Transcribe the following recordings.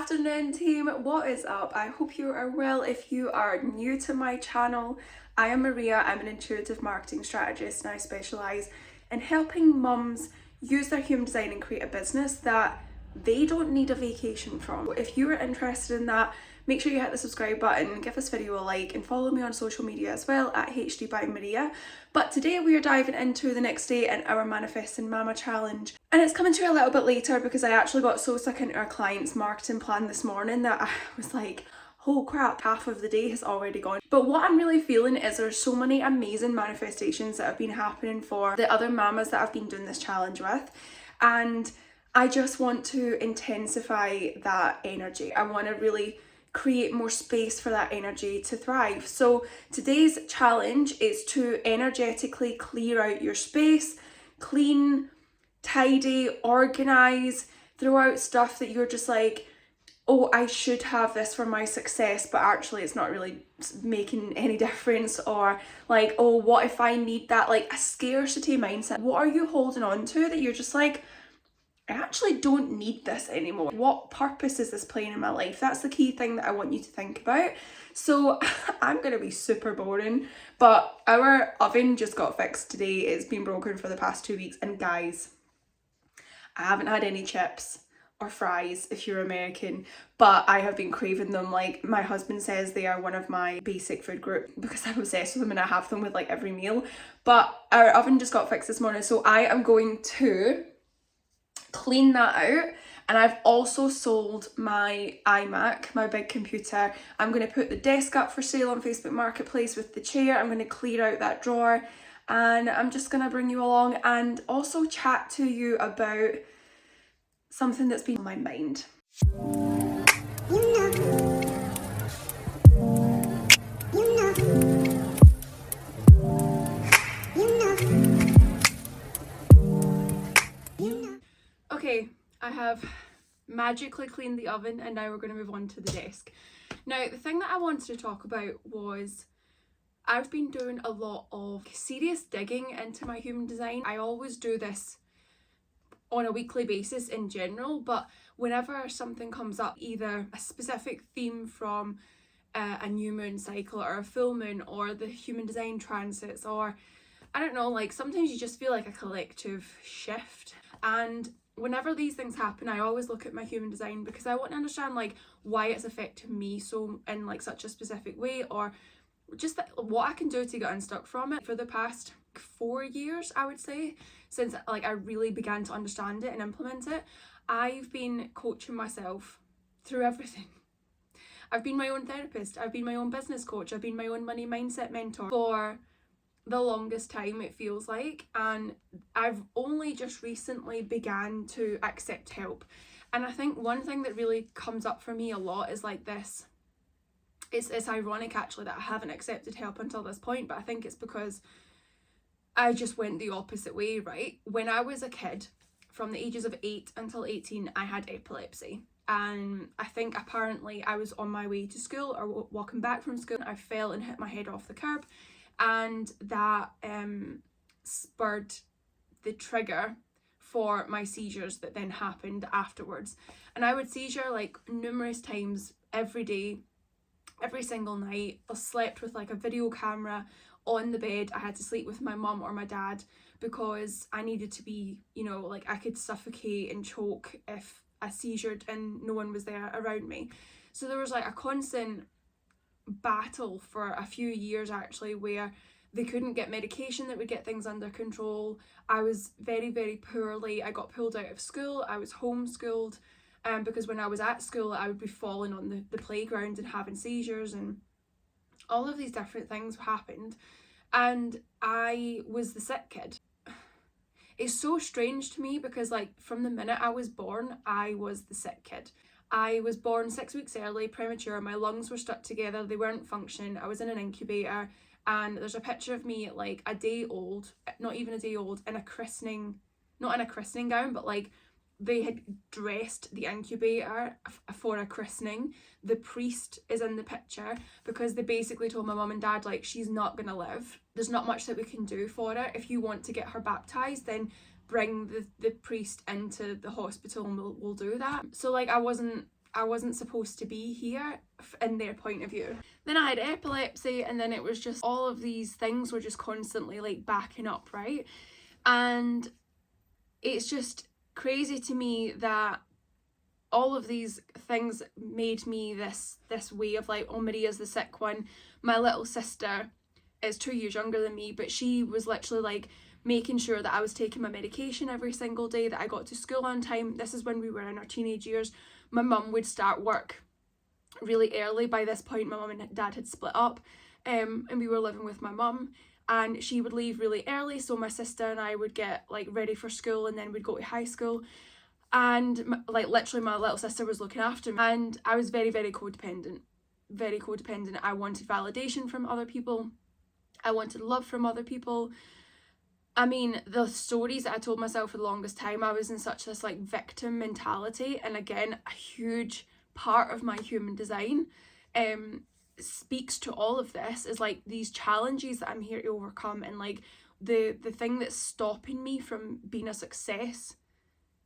afternoon team, what is up? I hope you are well. If you are new to my channel, I am Maria. I'm an intuitive marketing strategist and I specialise in helping mums use their human design and create a business that they don't need a vacation from. If you are interested in that, make sure you hit the subscribe button, give this video a like and follow me on social media as well at HD by Maria. But today we are diving into the next day in our Manifesting Mama challenge. And it's coming to you a little bit later because I actually got so stuck into our client's marketing plan this morning that I was like, oh crap, half of the day has already gone. But what I'm really feeling is there's so many amazing manifestations that have been happening for the other mamas that I've been doing this challenge with. And I just want to intensify that energy. I want to really create more space for that energy to thrive. So today's challenge is to energetically clear out your space, clean, tidy, organize, throw out stuff that you're just like, oh, I should have this for my success, but actually it's not really making any difference. Or like, oh, what if I need that? Like a scarcity mindset. What are you holding on to that you're just like, I actually don't need this anymore? What purpose is this playing in my life? That's the key thing that I want you to think about. So I'm going to be super boring, but our oven just got fixed today. It's been broken for the past 2 weeks. And guys, I haven't had any chips or fries if you're American, but I have been craving them. Like my husband says they are one of my basic food group because I'm obsessed with them and I have them with like every meal. But our oven just got fixed this morning, so I am going to clean that out. And I've also sold my iMac, my big computer. I'm going to put the desk up for sale on Facebook Marketplace with the chair. I'm going to clear out that drawer and I'm just going to bring you along and also chat to you about something that's been on my mind. Okay, I have magically cleaned the oven and now we're going to move on to the desk. Now, the thing that I wanted to talk about was I've been doing a lot of serious digging into my human design. I always do this on a weekly basis in general, but whenever something comes up, either a specific theme from a new moon cycle or a full moon or the human design transits, or I don't know, like sometimes you just feel like a collective shift. And whenever these things happen, I always look at my human design because I want to understand like why it's affected me so in like such a specific way, or just what I can do to get unstuck from it. For the past 4 years, I would say, since like I really began to understand it and implement it, I've been coaching myself through everything. I've been my own therapist, I've been my own business coach, I've been my own money mindset mentor for the longest time, it feels like, and I've only just recently began to accept help. And I think one thing that really comes up for me a lot is like this. It's ironic actually that I haven't accepted help until this point, but I think it's because I just went the opposite way, right? When I was a kid, from the ages of 8 until 18, I had epilepsy. And I think apparently I was on my way to school or walking back from school. I fell and hit my head off the curb, and that spurred the trigger for my seizures that then happened afterwards. And I would seizure like numerous times every day, every single night. I slept with like a video camera on the bed. I had to sleep with my mum or my dad because I needed to be, you know, like I could suffocate and choke if I seizured and no one was there around me. So there was like a constant battle for a few years actually where they couldn't get medication that would get things under control. I was very, very poorly. I got pulled out of school. I was homeschooled. Because when I was at school, I would be falling on the playground and having seizures, and all of these different things happened. And I was the sick kid. It's so strange to me because like from the minute I was born, I was the sick kid. I was born 6 weeks early, premature. My lungs were stuck together. They weren't functioning. I was in an incubator. And there's a picture of me at like a day old, not even a day old, in a christening, not in a christening gown, but like they had dressed the incubator for a christening. The priest is in the picture because they basically told my mum and dad like she's not gonna live. There's not much that we can do for her. If you want to get her baptized, then bring the priest into the hospital and we'll do that. So like I wasn't I wasn't supposed to be here in their point of view. Then I had epilepsy, and then it was just all of these things were just constantly like backing up, right? And it's just crazy to me that all of these things made me this way of like, oh, Maria's the sick one. My little sister is 2 years younger than me, but she was literally like making sure that I was taking my medication every single day, that I got to school on time. This is when we were in our teenage years. My mum would start work really early. By this point, my mum and dad had split up, and we were living with my mum, and she would leave really early, so my sister and I would get like ready for school, and then we'd go to high school. And like literally my little sister was looking after me, and I was very codependent. I wanted validation from other people. I wanted love from other people. I mean, the stories that I told myself for the longest time, I was in such this like victim mentality. And again, a huge part of my human design speaks to all of this, is like these challenges that I'm here to overcome, and like the thing that's stopping me from being a success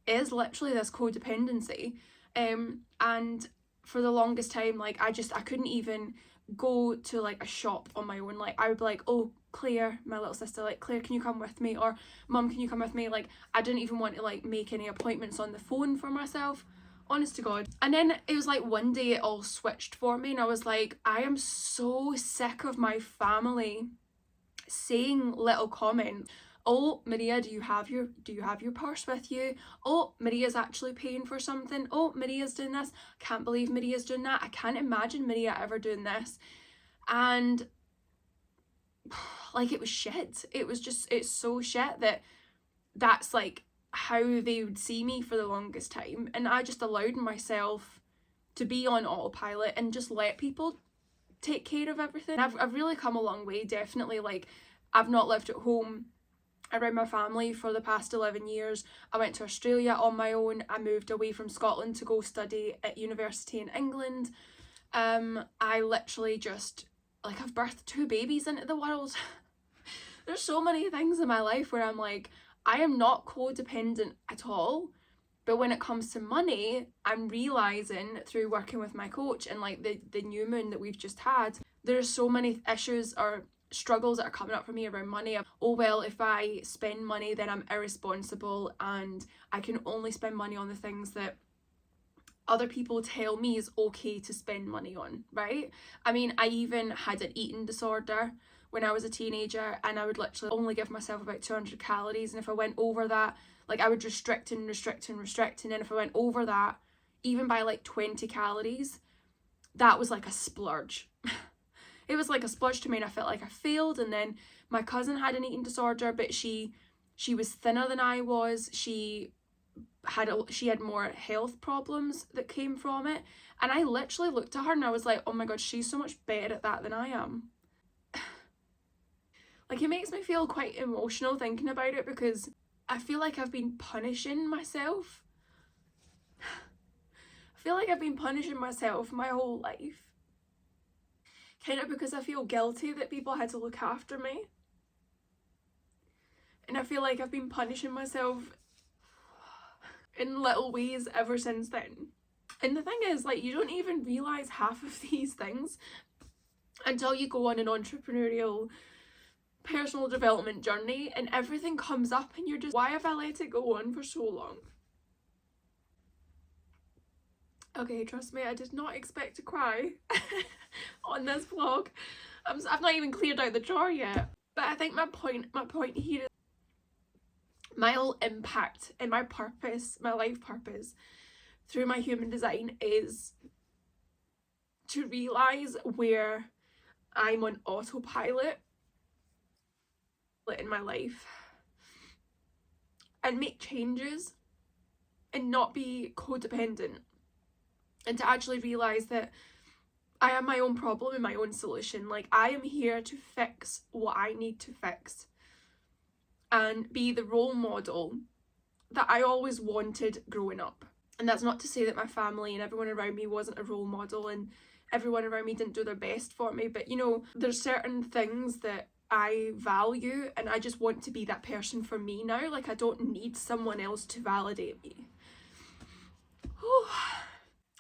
is literally this codependency. And for the longest time, like I couldn't even go to like a shop on my own. Like I would be like, oh, Claire, my little sister, like, Claire, can you come with me? Or Mum, can you come with me? Like I didn't even want to like make any appointments on the phone for myself, honest to God. And then it was like one day it all switched for me, and I was like, I am so sick of my family saying little comments. Oh, Maria, do you have your purse with you? Oh, Maria's actually paying for something. Oh, Maria's doing this. Can't believe Maria's doing that. I can't imagine Maria ever doing this. And like, it was shit. It was just, it's so shit that that's like how they would see me for the longest time. And I just allowed myself to be on autopilot and just let people take care of everything. I've really come a long way, definitely. Like, I've not lived at home around my family for the past 11 years. I went to Australia on my own. I moved away from Scotland to go study at university in England. I literally just, like, I've birthed 2 babies into the world. There's so many things in my life where I'm like, I am not codependent at all. But when it comes to money, I'm realising through working with my coach and like the new moon that we've just had, there's so many issues or struggles that are coming up for me around money. Oh, well, if I spend money, then I'm irresponsible, and I can only spend money on the things that other people tell me is okay to spend money on, right? I mean, I even had an eating disorder when I was a teenager, and I would literally only give myself about 200 calories, and if I went over that, like, I would restrict, and if I went over that, even by like 20 calories, that was like a splurge. It was like a splurge to me, and I felt like I failed. And then my cousin had an eating disorder, but she was thinner than I was. She had more health problems that came from it, and I literally looked at her and I was like, oh my god, she's so much better at that than I am. Like, it makes me feel quite emotional thinking about it, because I feel like I've been punishing myself. I feel like I've been punishing myself my whole life. Kind of because I feel guilty that people had to look after me. And I feel like I've been punishing myself in little ways ever since then. And the thing is, like, you don't even realise half of these things until you go on an entrepreneurial personal development journey, and everything comes up and you're just, why have I let it go on for so long? Okay, trust me, I did not expect to cry on this vlog. I've not even cleared out the jar yet. But I think my point here is my whole impact and my purpose, my life purpose through my human design is to realise where I'm on autopilot in my life and make changes and not be codependent, and to actually realise that I am my own problem and my own solution. Like, I am here to fix what I need to fix and be the role model that I always wanted growing up. And that's not to say that my family and everyone around me wasn't a role model and everyone around me didn't do their best for me, but you know, there's certain things that I value, and I just want to be that person for me now. Like, I don't need someone else to validate me.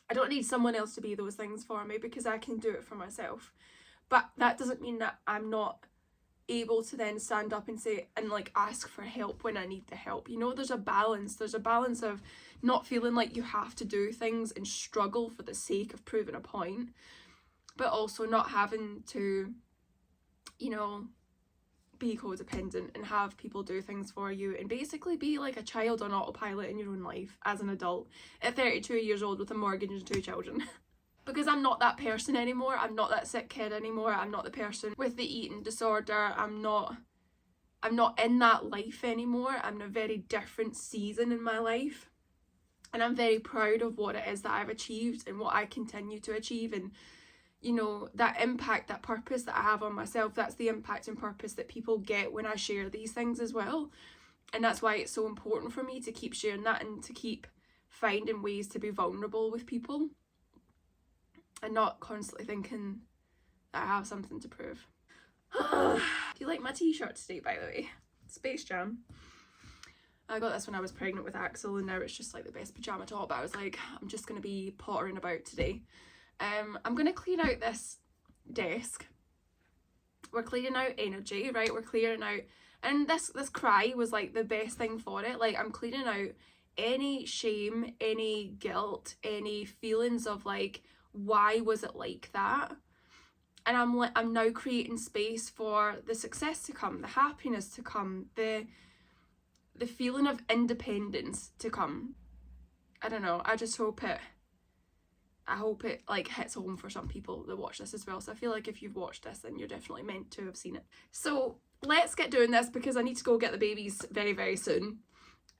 I don't need someone else to be those things for me because I can do it for myself. But that doesn't mean that I'm not able to then stand up and say and like ask for help when I need the help. You know, there's a balance of not feeling like you have to do things and struggle for the sake of proving a point, but also not having to, you know, be codependent and have people do things for you and basically be like a child on autopilot in your own life as an adult at 32 years old with a mortgage and 2 children. Because I'm not that person anymore. I'm not that sick kid anymore. I'm not the person with the eating disorder. I'm not in that life anymore. I'm in a very different season in my life. And I'm very proud of what it is that I've achieved and what I continue to achieve. And, you know, that impact, that purpose that I have on myself, that's the impact and purpose that people get when I share these things as well. And that's why it's so important for me to keep sharing that and to keep finding ways to be vulnerable with people. And not constantly thinking that I have something to prove. Do you like my t-shirt today, by the way? Space Jam. I got this when I was pregnant with Axel and now it's just like the best pyjama top, but I was like, I'm just going to be pottering about today. I'm going to clean out this desk. We're clearing out energy, right? We're clearing out, and this cry was like the best thing for it. Like, I'm cleaning out any shame, any guilt, any feelings of like, why was it like that? And I'm now creating space for the success to come, the happiness to come, the feeling of independence to come. I don't know, I hope it like hits home for some people that watch this as well. So I feel like if you've watched this, then you're definitely meant to have seen it. So let's get doing this because I need to go get the babies very, very soon.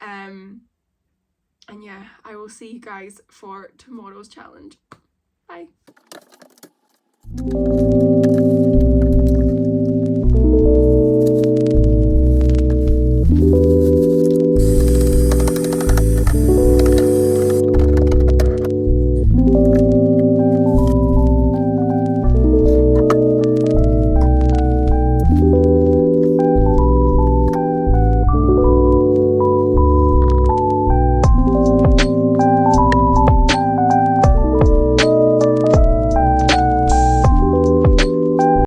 And yeah, I will see you guys for tomorrow's challenge. Bye.